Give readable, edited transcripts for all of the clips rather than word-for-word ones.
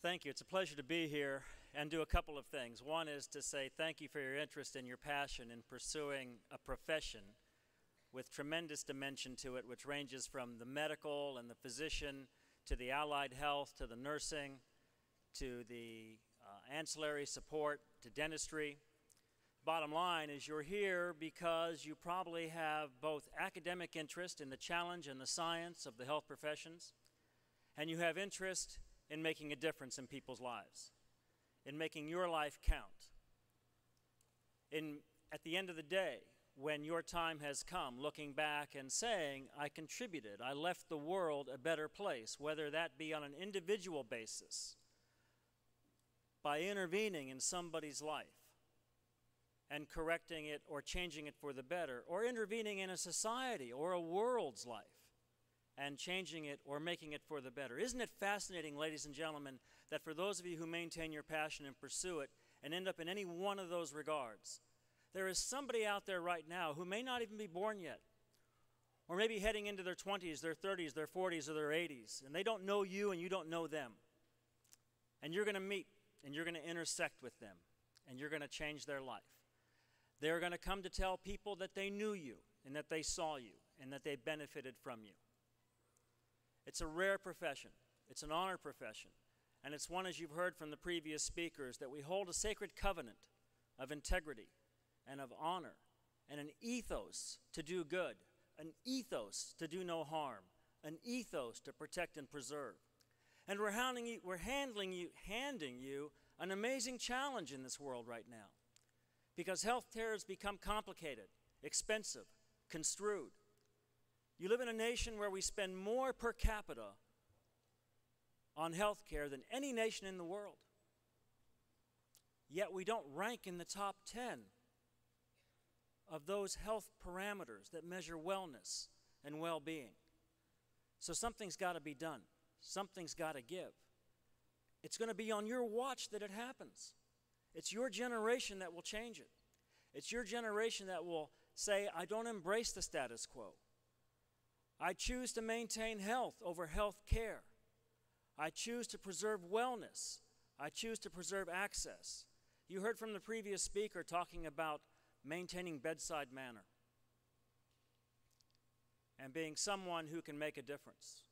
Thank you. It's a pleasure to be here and do a couple of things. One is to say thank you for your interest and your passion in pursuing a profession with tremendous dimension to it, which ranges from the medical and the physician to the allied health to the nursing to the ancillary support to dentistry. Bottom line is you're here because you probably have both academic interest in the challenge and the science of the health professions, and you have interest in making a difference in people's lives, in making your life count. At the end of the day, when your time has come, looking back and saying, I contributed, I left the world a better place, whether that be on an individual basis, by intervening in somebody's life and correcting it or changing it for the better, or intervening in a society or a world's life and changing it or making it for the better. Isn't it fascinating, ladies and gentlemen, that for those of you who maintain your passion and pursue it and end up in any one of those regards, there is somebody out there right now who may not even be born yet, or maybe heading into their 20s, their 30s, their 40s, or their 80s, and they don't know you and you don't know them. And you're going to meet and you're going to intersect with them and you're going to change their life. They're going to come to tell people that they knew you and that they saw you and that they benefited from you. It's a rare profession. It's an honored profession. And it's one, as you've heard from the previous speakers, that we hold a sacred covenant of integrity and of honor and an ethos to do good, an ethos to do no harm, an ethos to protect and preserve. And we're handing you an amazing challenge in this world right now, because health care has become complicated, expensive, construed. You live in a nation where we spend more per capita on health care than any nation in the world. Yet we don't rank in the top 10 of those health parameters that measure wellness and well-being. So something's got to be done. Something's got to give. It's going to be on your watch that it happens. It's your generation that will change it. It's your generation that will say, I don't embrace the status quo. I choose to maintain health over health care. I choose to preserve wellness. I choose to preserve access. You heard from the previous speaker talking about maintaining bedside manner and being someone who can make a difference.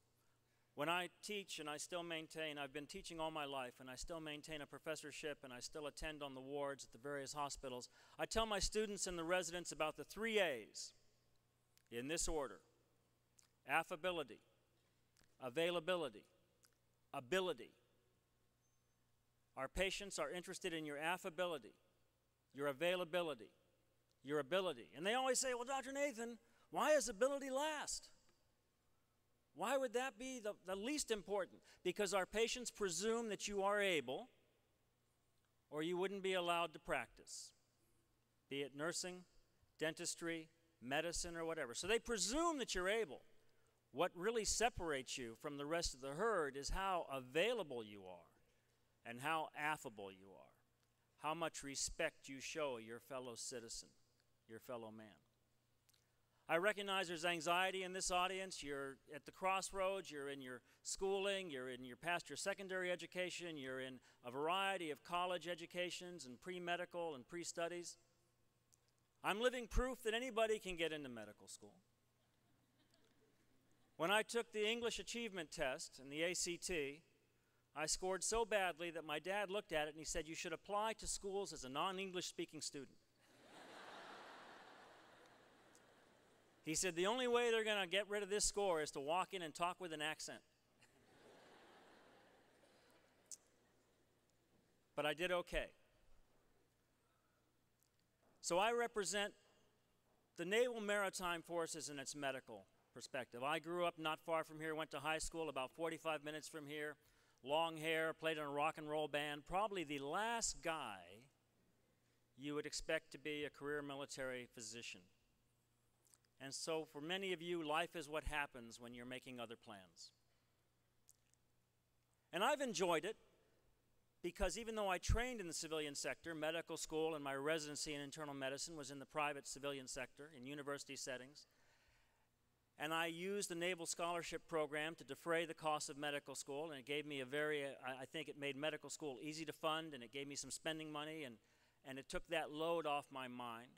When I teach, and I still maintain, I've been teaching all my life, and I still maintain a professorship, and I still attend on the wards at the various hospitals, I tell my students and the residents about the 3 A's in this order: affability, availability, ability. Our patients are interested in your affability, your availability, your ability. And they always say, well, Dr. Nathan, why is ability last? Why would that be the least important? Because our patients presume that you are able, or you wouldn't be allowed to practice, be it nursing, dentistry, medicine, or whatever. So they presume that you're able. What really separates you from the rest of the herd is how available you are and how affable you are, how much respect you show your fellow citizen, your fellow man. I recognize there's anxiety in this audience. You're at the crossroads. You're in your schooling. You're past your secondary education. You're in a variety of college educations and pre-medical and pre-studies. I'm living proof that anybody can get into medical school. When I took the English Achievement Test and the ACT, I scored so badly that my dad looked at it and he said, you should apply to schools as a non-English speaking student. He said, the only way they're going to get rid of this score is to walk in and talk with an accent. But I did okay. So I represent the Naval Maritime Forces in its medical perspective. I grew up not far from here, went to high school about 45 minutes from here, long hair, played in a rock and roll band, probably the last guy you would expect to be a career military physician. And so for many of you, life is what happens when you're making other plans. And I've enjoyed it because even though I trained in the civilian sector, medical school, and my residency in internal medicine was in the private civilian sector, in university settings, And I used the Naval Scholarship Program to defray the cost of medical school, and it gave me I think it made medical school easy to fund, and it gave me some spending money, and it took that load off my mind.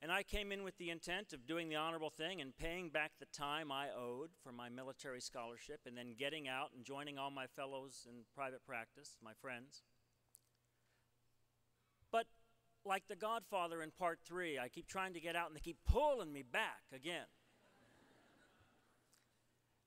And I came in with the intent of doing the honorable thing and paying back the time I owed for my military scholarship, and then getting out and joining all my fellows in private practice, my friends. But like the Godfather in Part 3, I keep trying to get out, and they keep pulling me back again.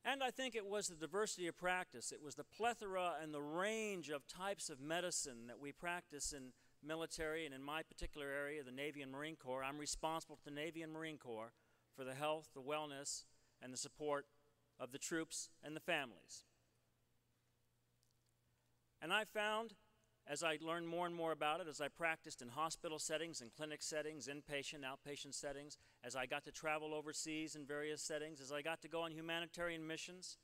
And I think it was the diversity of practice. It was the plethora and the range of types of medicine that we practice in military, and in my particular area, the Navy and Marine Corps. I'm responsible to the Navy and Marine Corps for the health, the wellness, and the support of the troops and the families. And I found, as I learned more and more about it, as I practiced in hospital settings and clinic settings, inpatient, outpatient settings, as I got to travel overseas in various settings, as I got to go on humanitarian missions,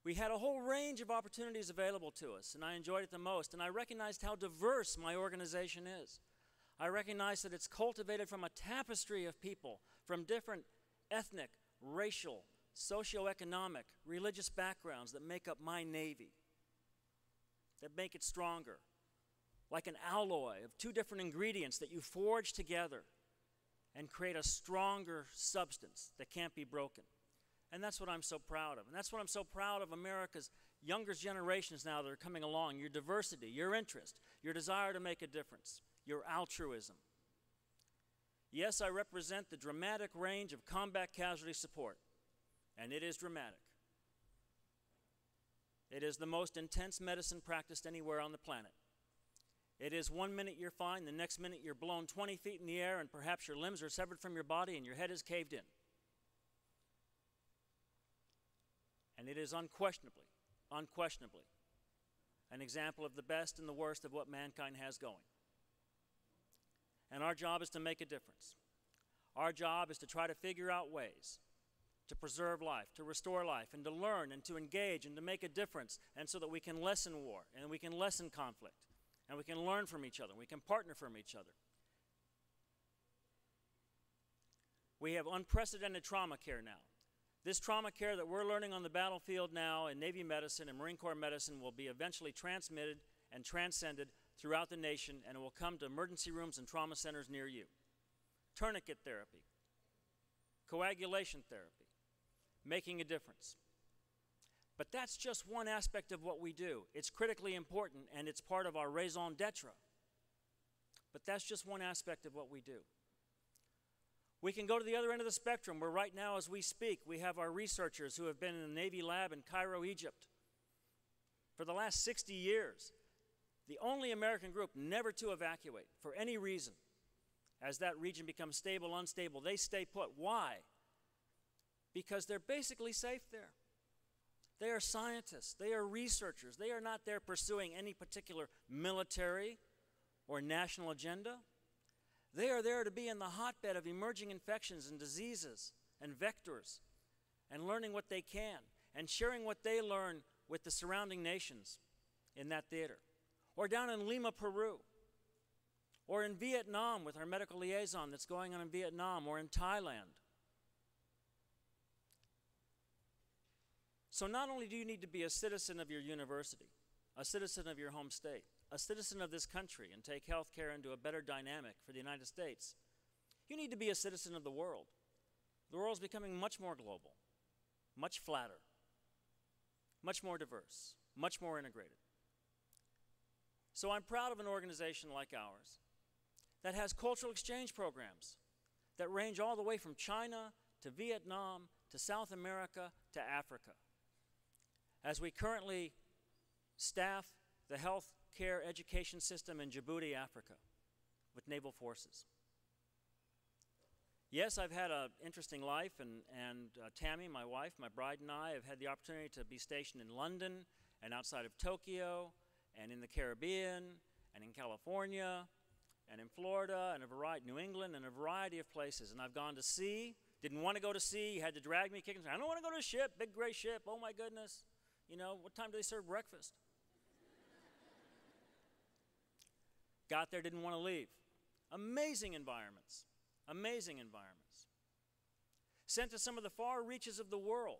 we had a whole range of opportunities available to us, and I enjoyed it the most. And I recognized how diverse my organization is. I recognized that it's cultivated from a tapestry of people from different ethnic, racial, socioeconomic, religious backgrounds that make up my Navy, that make it stronger, like an alloy of two different ingredients that you forge together and create a stronger substance that can't be broken. And that's what I'm so proud of. And that's what I'm so proud of America's younger generations now that are coming along. Your diversity, your interest, your desire to make a difference, your altruism. Yes, I represent the dramatic range of combat casualty support, and it is dramatic. It is the most intense medicine practiced anywhere on the planet. It is 1 minute you're fine, the next minute you're blown 20 feet in the air, and perhaps your limbs are severed from your body and your head is caved in. And it is unquestionably, an example of the best and the worst of what mankind has going. And our job is to make a difference. Our job is to try to figure out ways to preserve life, to restore life, and to learn and to engage and to make a difference, and so that we can lessen war, and we can lessen conflict, and we can learn from each other, we can partner from each other. We have unprecedented trauma care now. This trauma care that we're learning on the battlefield now in Navy medicine and Marine Corps medicine will be eventually transmitted and transcended throughout the nation, and it will come to emergency rooms and trauma centers near you. Tourniquet therapy, coagulation therapy, making a difference. But that's just one aspect of what we do. It's critically important, and it's part of our raison d'etre. But that's just one aspect of what we do. We can go to the other end of the spectrum, where right now as we speak, we have our researchers who have been in the Navy lab in Cairo, Egypt for the last 60 years. The only American group never to evacuate for any reason. As that region becomes stable, unstable, they stay put. Why? Because they're basically safe there. They are scientists. They are researchers. They are not there pursuing any particular military or national agenda. They are there to be in the hotbed of emerging infections and diseases and vectors, and learning what they can and sharing what they learn with the surrounding nations in that theater. Or down in Lima, Peru. Or in Vietnam with our medical liaison that's going on in Vietnam, or in Thailand. So not only do you need to be a citizen of your university, a citizen of your home state, a citizen of this country, and take health care into a better dynamic for the United States, you need to be a citizen of the world. The world is becoming much more global, much flatter, much more diverse, much more integrated. So I'm proud of an organization like ours that has cultural exchange programs that range all the way from China to Vietnam to South America to Africa. As we currently staff the health care education system in Djibouti, Africa, with naval forces. Yes, I've had an interesting life, and Tammy, my wife, my bride, and I have had the opportunity to be stationed in London and outside of Tokyo and in the Caribbean and in California and in Florida and New England, and a variety of places. And I've gone to sea, didn't want to go to sea, you had to drag me kicking. I don't want to go to a ship, big gray ship, oh my goodness. You know, what time do they serve breakfast? Got there, didn't want to leave. Amazing environments, amazing environments. sent to some of the far reaches of the world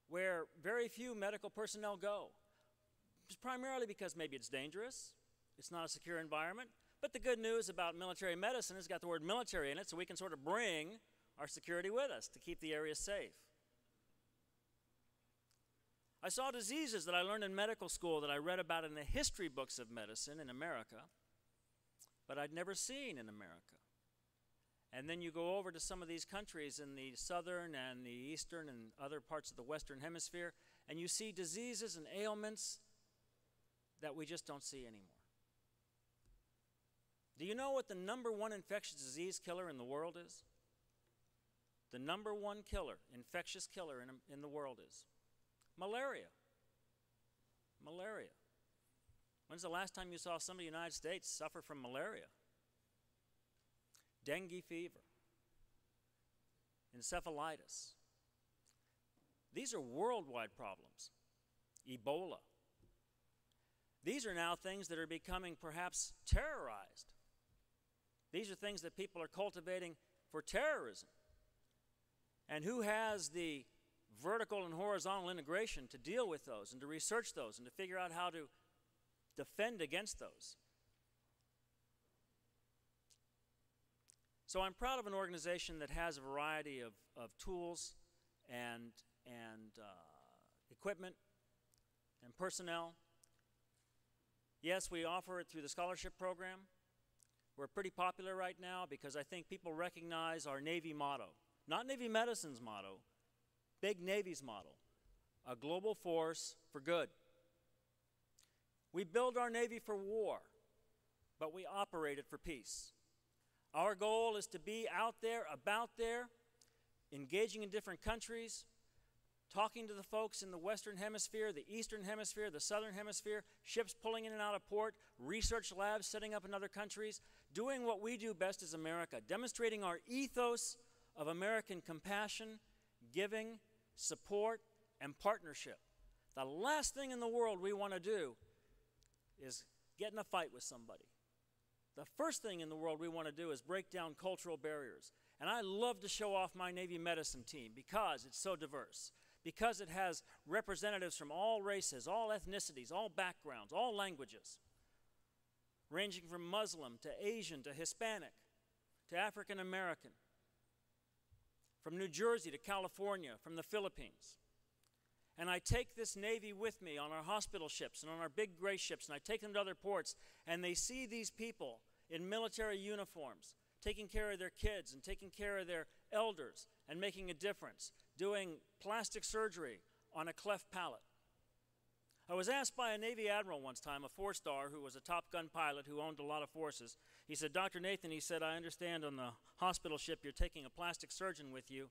where very few medical personnel go. It's primarily because maybe it's dangerous, it's not a secure environment, but the good news about military medicine has got the word military in it, so we can sort of bring our security with us to keep the area safe. I saw diseases that I learned in medical school that I read about in the history books of medicine in America, but I'd never seen in America. And then you go over to some of these countries in the southern and the eastern and other parts of the western hemisphere, and you see diseases and ailments that we just don't see anymore. Do you know what the #1 infectious disease killer in the world is? The #1 killer, infectious killer in the world is malaria. Malaria. When's the last time you saw somebody in the United States suffer from malaria? Dengue fever, encephalitis. These are worldwide problems. Ebola. These are now things that are becoming perhaps terrorized. These are things that people are cultivating for terrorism. And who has the vertical and horizontal integration to deal with those and to research those and to figure out how to defend against those? So I'm proud of an organization that has a variety of tools and equipment and personnel. Yes, we offer it through the scholarship program. We're pretty popular right now because I think people recognize our Navy motto. Not Navy Medicine's motto, big Navy's motto, a global force for good. We build our Navy for war, but we operate it for peace. Our goal is to be out there, about there, engaging in different countries, talking to the folks in the Western Hemisphere, the Eastern Hemisphere, the Southern Hemisphere, ships pulling in and out of port, research labs setting up in other countries, doing what we do best as America, demonstrating our ethos of American compassion, giving, support, and partnership. The last thing in the world we want to do is get in a fight with somebody. The first thing in the world we want to do is break down cultural barriers. And I love to show off my Navy medicine team because it's so diverse, because it has representatives from all races, all ethnicities, all backgrounds, all languages, ranging from Muslim to Asian to Hispanic to African American, from New Jersey to California, from the Philippines. And I take this Navy with me on our hospital ships and on our big gray ships, and I take them to other ports, and they see these people in military uniforms taking care of their kids and taking care of their elders and making a difference, doing plastic surgery on a cleft palate. I was asked by a Navy Admiral once time, a 4-star who was a Top Gun pilot who owned a lot of forces. He said, "Dr. Nathan," he said, "I understand on the hospital ship you're taking a plastic surgeon with you."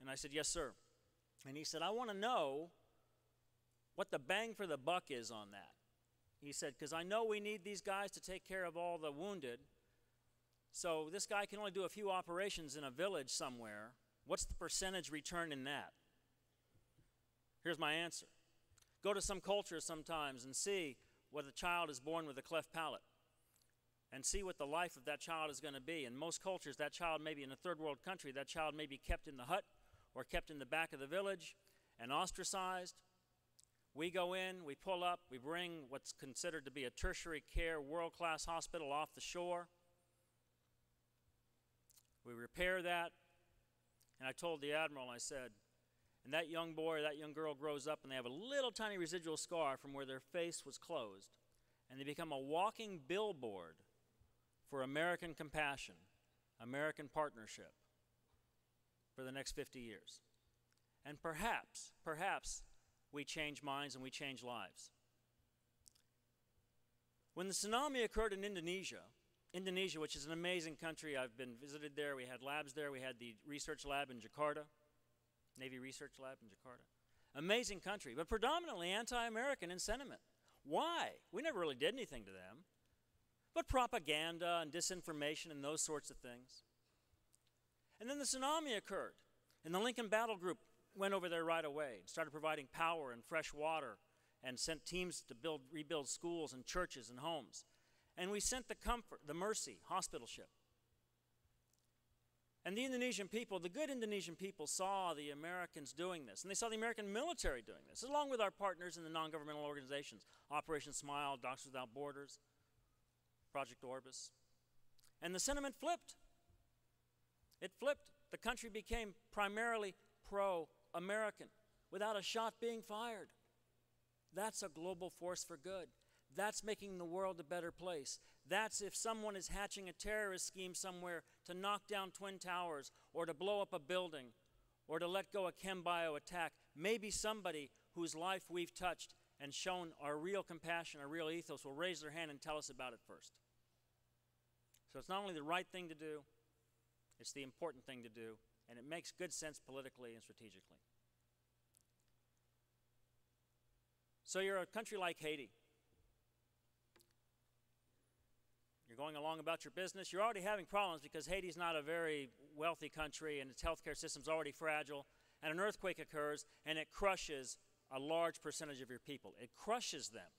And I said, "Yes, sir." And he said, "I want to know what the bang for the buck is on that." He said, "Because I know we need these guys to take care of all the wounded. So this guy can only do a few operations in a village somewhere. What's the percentage return in that?" Here's my answer. Go to some cultures sometimes and see whether a child is born with a cleft palate and see what the life of that child is going to be. In most cultures, that child may be in a third world country. That child may be kept in the hut or kept in the back of the village and ostracized. We go in, we pull up, we bring what's considered to be a tertiary care world-class hospital off the shore. We repair that. And I told the Admiral, I said, and that young boy or that young girl grows up and they have a little tiny residual scar from where their face was closed, and they become a walking billboard for American compassion, American partnership for the next 50 years. And perhaps we change minds and we change lives. When the tsunami occurred in Indonesia, which is an amazing country, I've been visited there, we had labs there, we had the research lab in Jakarta, Navy Research Lab in Jakarta. Amazing country, but predominantly anti-American in sentiment. Why? We never really did anything to them. But propaganda and disinformation and those sorts of things. And then the tsunami occurred, and the Lincoln Battle Group went over there right away and started providing power and fresh water and sent teams to rebuild schools and churches and homes. And we sent the Mercy hospital ship. And the Indonesian people, the good Indonesian people, saw the Americans doing this, and they saw the American military doing this, along with our partners in the non-governmental organizations, Operation Smile, Doctors Without Borders, Project Orbis. And the sentiment flipped. It flipped. The country became primarily pro-American, without a shot being fired. That's a global force for good. That's making the world a better place. That's if someone is hatching a terrorist scheme somewhere to knock down Twin Towers or to blow up a building or to let go a chem bio attack, maybe somebody whose life we've touched and shown our real compassion, our real ethos will raise their hand and tell us about it first. So it's not only the right thing to do, it's the important thing to do, and it makes good sense politically and strategically. So you're a country like Haiti. You're going along about your business. You're already having problems because Haiti's not a very wealthy country and its healthcare system's already fragile. And an earthquake occurs and it crushes a large percentage of your people. It crushes them.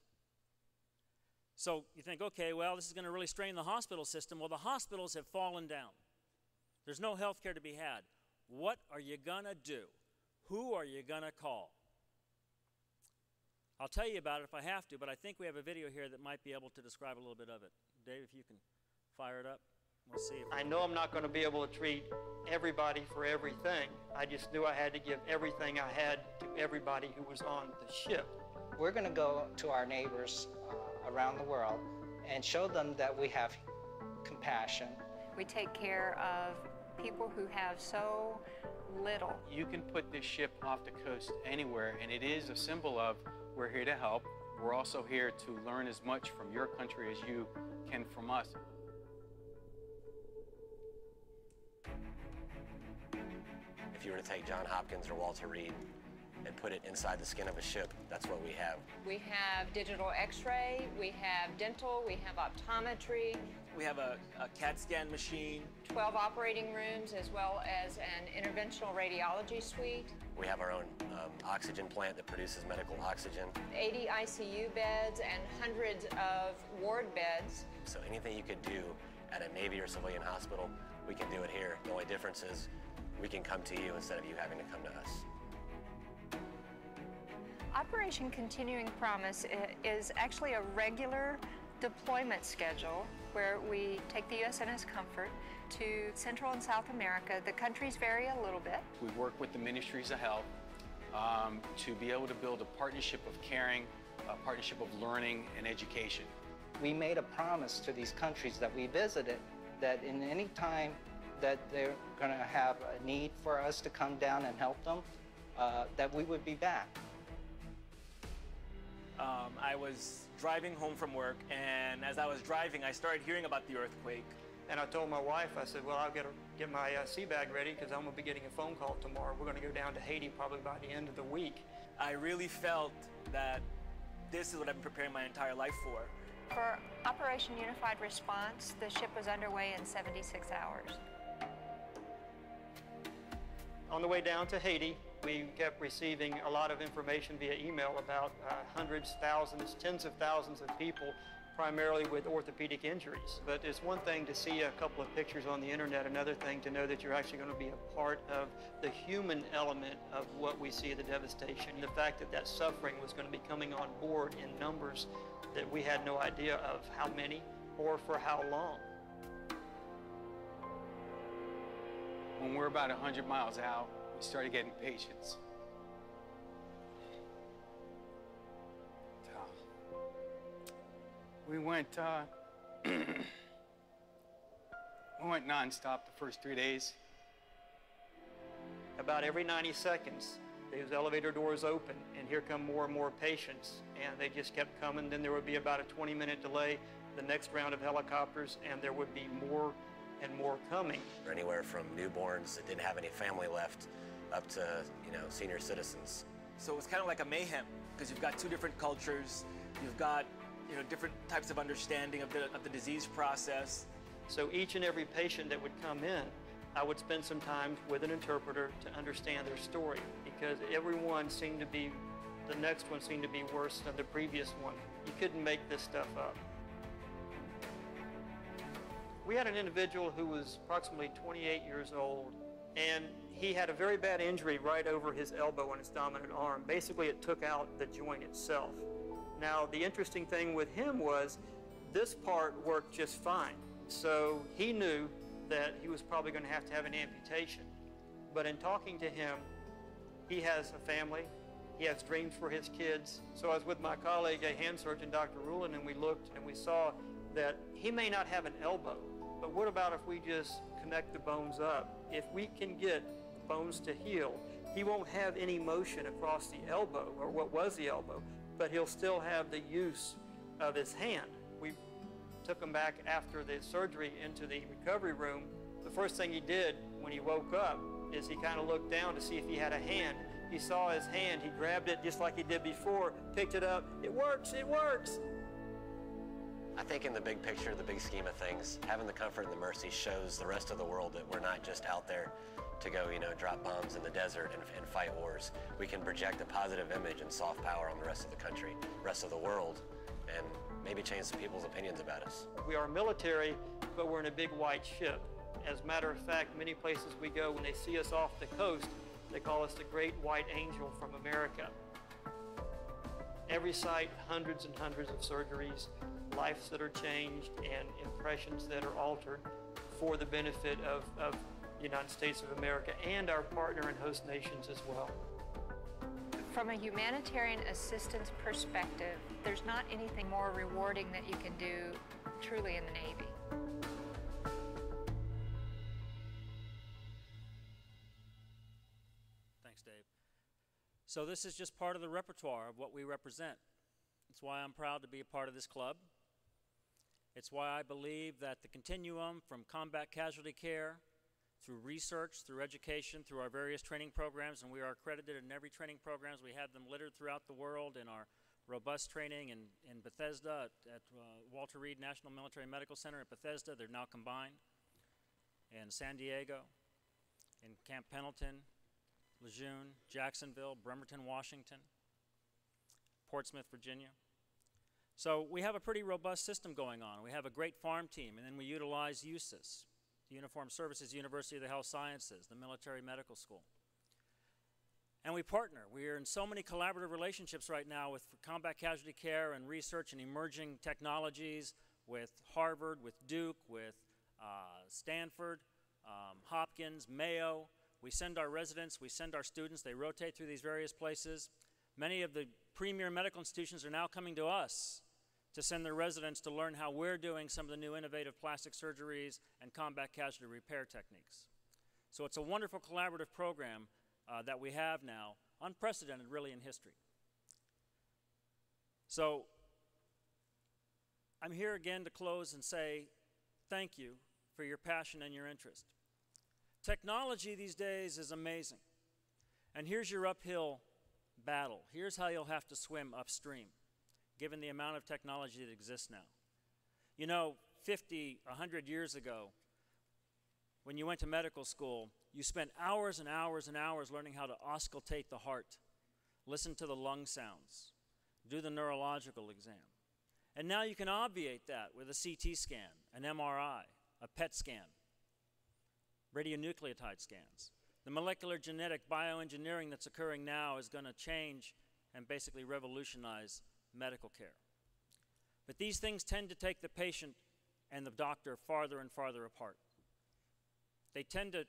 So you think, okay, well, this is going to really strain the hospital system. Well, the hospitals have fallen down. There's no healthcare to be had. What are you going to do? Who are you going to call? I'll tell you about it if I have to, but I think we have a video here that might be able to describe a little bit of it. Dave, if you can fire it up, we'll see. I know I'm not going to be able to treat everybody for everything. I just knew I had to give everything I had to everybody who was on the ship. We're going to go to our neighbors around the world and show them that we have compassion. We take care of people who have so little. You can put this ship off the coast anywhere, and it is a symbol of we're here to help. We're also here to learn as much from your country as you can from us. If you were to take John Hopkins or Walter Reed and put it inside the skin of a ship, that's what we have. We have digital x-ray, we have dental, we have optometry. We have a CAT scan machine. 12 operating rooms as well as an interventional radiology suite. We have our own oxygen plant that produces medical oxygen. 80 ICU beds and hundreds of ward beds. So anything you could do at a Navy or civilian hospital, we can do it here. The only difference is we can come to you instead of you having to come to us. Operation Continuing Promise is actually a regular deployment schedule where we take the USNS Comfort to Central and South America. The countries vary a little bit. We work with the ministries of health to be able to build a partnership of caring, a partnership of learning and education. We made a promise to these countries that we visited that in any time that they're going to have a need for us to come down and help them, that we would be back. I was driving home from work, and as I was driving, I started hearing about the earthquake. And I told my wife, I said, well, I've got to get my sea bag ready because I'm going to be getting a phone call tomorrow. We're going to go down to Haiti probably by the end of the week. I really felt that this is what I've been preparing my entire life for. For Operation Unified Response, the ship was underway in 76 hours. On the way down to Haiti, we kept receiving a lot of information via email about hundreds, thousands, tens of thousands of people, primarily with orthopedic injuries. But it's one thing to see a couple of pictures on the internet, another thing to know that you're actually going to be a part of the human element of what we see, the devastation. The fact that that suffering was going to be coming on board in numbers that we had no idea of how many or for how long. When we're about 100 miles out, we started getting patients. We went nonstop the first 3 days. About every 90 seconds, those elevator doors open, and here come more and more patients, and they just kept coming. Then there would be about a 20-minute delay, the next round of helicopters, and there would be more and more coming. Anywhere from newborns that didn't have any family left up to, senior citizens. So it was kind of like a mayhem because you've got two different cultures, you've got different types of understanding of the disease process. So each and every patient that would come in, I would spend some time with an interpreter to understand their story because everyone seemed to be, the next one seemed to be worse than the previous one. You couldn't make this stuff up. We had an individual who was approximately 28 years old, and he had a very bad injury right over his elbow on his dominant arm. Basically, it took out the joint itself. Now, the interesting thing with him was this part worked just fine. So he knew that he was probably going to have an amputation. But in talking to him, he has a family. He has dreams for his kids. So I was with my colleague, a hand surgeon, Dr. Rulin, and we looked and we saw that he may not have an elbow, but what about if we just connect the bones up? If we can get the bones to heal, he won't have any motion across the elbow, or what was the elbow, but he'll still have the use of his hand. We took him back after the surgery into the recovery room. The first thing he did when he woke up is he kind of looked down to see if he had a hand. He saw his hand, he grabbed it just like he did before, picked it up. It works, it works. I think in the big picture, the big scheme of things, having the comfort and the mercy shows the rest of the world that we're not just out there to go, drop bombs in the desert and fight wars. We can project a positive image and soft power on the rest of the country, rest of the world, and maybe change some people's opinions about us. We are military, but we're in a big white ship. As a matter of fact, many places we go, when they see us off the coast, they call us the Great White Angel from America. Every site, hundreds and hundreds of surgeries, lives that are changed, and impressions that are altered for the benefit of the United States of America and our partner and host nations as well. From a humanitarian assistance perspective, there's not anything more rewarding that you can do truly in the Navy. Thanks, Dave. So this is just part of the repertoire of what we represent. It's why I'm proud to be a part of this club. It's why I believe that the continuum from combat casualty care through research, through education, through our various training programs, and we are accredited in every training programs. We have them littered throughout the world in our robust training in Bethesda at Walter Reed National Military Medical Center at Bethesda. They're now combined. In San Diego, in Camp Pendleton, Lejeune, Jacksonville, Bremerton, Washington, Portsmouth, Virginia. So we have a pretty robust system going on. We have a great farm team, and then we utilize USIS, the Uniformed Services University of the Health Sciences, the Military Medical School. And we partner. We are in so many collaborative relationships right now with combat casualty care and research and emerging technologies with Harvard, with Duke, with Stanford, Hopkins, Mayo. We send our residents, we send our students, they rotate through these various places. Many of the premier medical institutions are now coming to us to send their residents to learn how we're doing some of the new innovative plastic surgeries and combat casualty repair techniques. So it's a wonderful collaborative program that we have now, unprecedented really in history. So I'm here again to close and say thank you for your passion and your interest. Technology these days is amazing. And here's your uphill battle. Here's how you'll have to swim upstream, given the amount of technology that exists now. 50, 100 years ago, when you went to medical school, you spent hours and hours and hours learning how to auscultate the heart, listen to the lung sounds, do the neurological exam. And now you can obviate that with a CT scan, an MRI, a PET scan, radionucleotide scans. The molecular genetic bioengineering that's occurring now is going to change and basically revolutionize medical care. But these things tend to take the patient and the doctor farther and farther apart. They tend to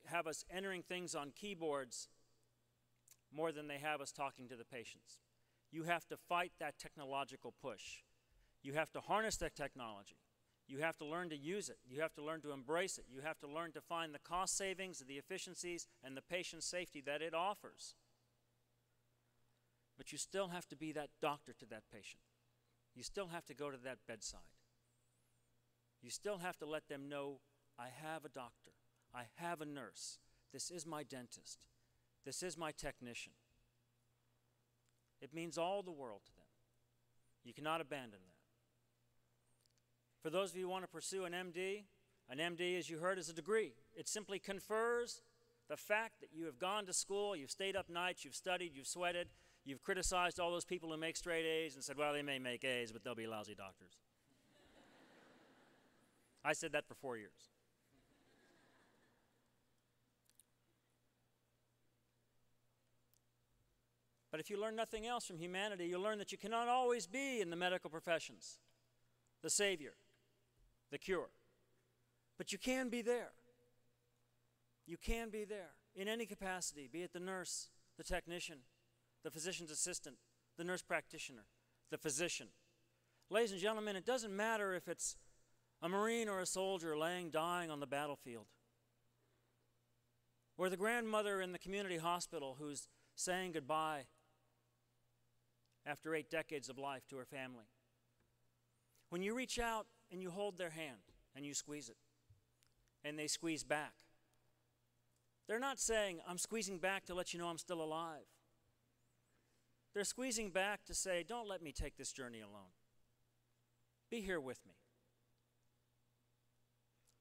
have us entering things on keyboards more than they have us talking to the patients. You have to fight that technological push. You have to harness that technology. You have to learn to use it. You have to learn to embrace it. You have to learn to find the cost savings, the efficiencies, and the patient safety that it offers. But you still have to be that doctor to that patient. You still have to go to that bedside. You still have to let them know, I have a doctor. I have a nurse. This is my dentist. This is my technician. It means all the world to them. You cannot abandon that. For those of you who want to pursue an MD, as you heard, is a degree. It simply confers the fact that you have gone to school, you've stayed up nights, you've studied, you've sweated, you've criticized all those people who make straight A's and said, well, they may make A's, but they'll be lousy doctors. I said that for 4 years. But if you learn nothing else from humanity, you'll learn that you cannot always be in the medical professions, the savior, the cure. But you can be there. You can be there in any capacity, be it the nurse, the technician, the physician's assistant, the nurse practitioner, the physician. Ladies and gentlemen, it doesn't matter if it's a Marine or a soldier laying dying on the battlefield, or the grandmother in the community hospital who's saying goodbye after 8 decades of life to her family. When you reach out and you hold their hand and you squeeze it, and they squeeze back, they're not saying, I'm squeezing back to let you know I'm still alive. They're squeezing back to say, don't let me take this journey alone. Be here with me.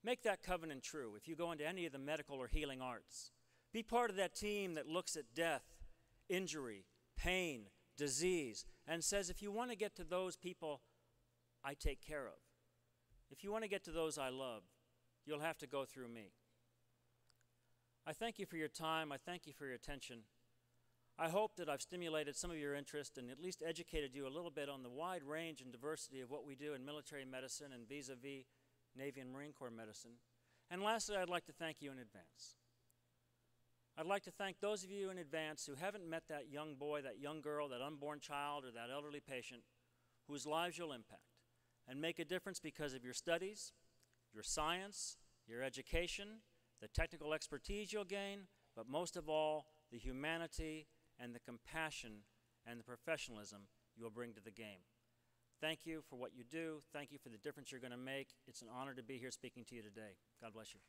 Make that covenant true if you go into any of the medical or healing arts. Be part of that team that looks at death, injury, pain, disease, and says, if you want to get to those people I take care of, if you want to get to those I love, you'll have to go through me. I thank you for your time. I thank you for your attention. I hope that I've stimulated some of your interest and at least educated you a little bit on the wide range and diversity of what we do in military medicine and vis-a-vis Navy and Marine Corps medicine. And lastly, I'd like to thank you in advance. I'd like to thank those of you in advance who haven't met that young boy, that young girl, that unborn child, or that elderly patient whose lives you'll impact and make a difference because of your studies, your science, your education, the technical expertise you'll gain, but most of all, the humanity and the compassion and the professionalism you'll bring to the game. Thank you for what you do. Thank you for the difference you're going to make. It's an honor to be here speaking to you today. God bless you.